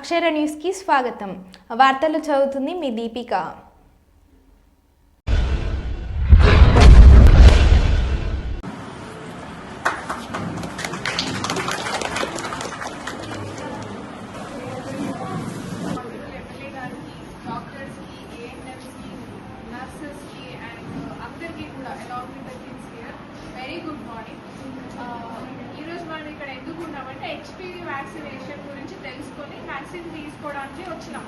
అక్షర న్యూస్కి స్వాగతం. వార్తలు చదువుతుంది మీ దీపిక. Very good morning. ఈరోజు మనం ఇక్కడ ఎందుకు ఉన్నామంటే హెచ్పివి వ్యాక్సినేషన్ గురించి తెలుసుకొని వ్యాక్సిన్ తీసుకోవడానికి వచ్చినాం.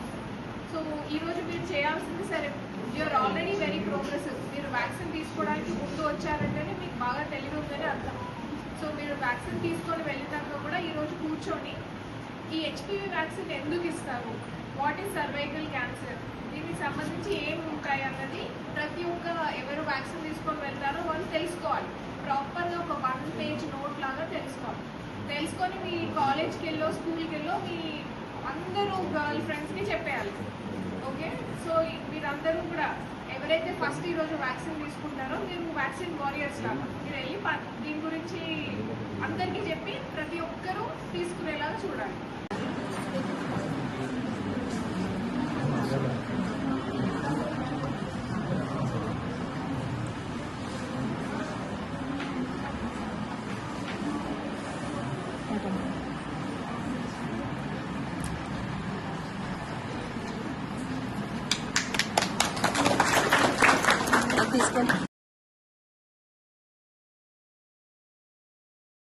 సో ఈరోజు మీరు చేయాల్సింది, సరే యూఆర్ ఆల్రెడీ వెరీ ప్రోగ్రెసివ్, మీరు వ్యాక్సిన్ తీసుకోవడానికి ముందు వచ్చారంటేనే మీకు బాగా తెలివి ఉందని అర్థం. సో మీరు వ్యాక్సిన్ తీసుకొని వెళ్ళినాక కూడా ఈరోజు కూర్చొని ఈ హెచ్పివి వ్యాక్సిన్ ఎందుకు ఇస్తారు, వాట్ ఈస్ సర్వైకల్ క్యాన్సర్, దీనికి సంబంధించి ఏమి ఉంటాయి అన్నది ప్రతి ఒక్క ఎవరు వ్యాక్సిన్ తీసుకొని వెళ్తారో వాళ్ళు తెలుసుకోవాలి. ప్రాపర్గా ఒక 1 పేజ్ నోట్ లాగా తెలుసుకొని మీ కాలేజ్కి వెళ్ళో స్కూల్కి వెళ్ళో మీ అందరూ గర్ల్ ఫ్రెండ్స్కి చెప్పేయాలి. ఓకే, సో మీరందరూ కూడా ఎవరైతే ఫస్ట్ ఈరోజు వ్యాక్సిన్ తీసుకుంటారో మీరు వ్యాక్సిన్ వారియర్స్ లాగా మీరు వెళ్ళి దీని గురించి అందరికీ చెప్పి ప్రతి ఒక్కరూ తీసుకునేలాగా చూడాలి. తీసుకోండి.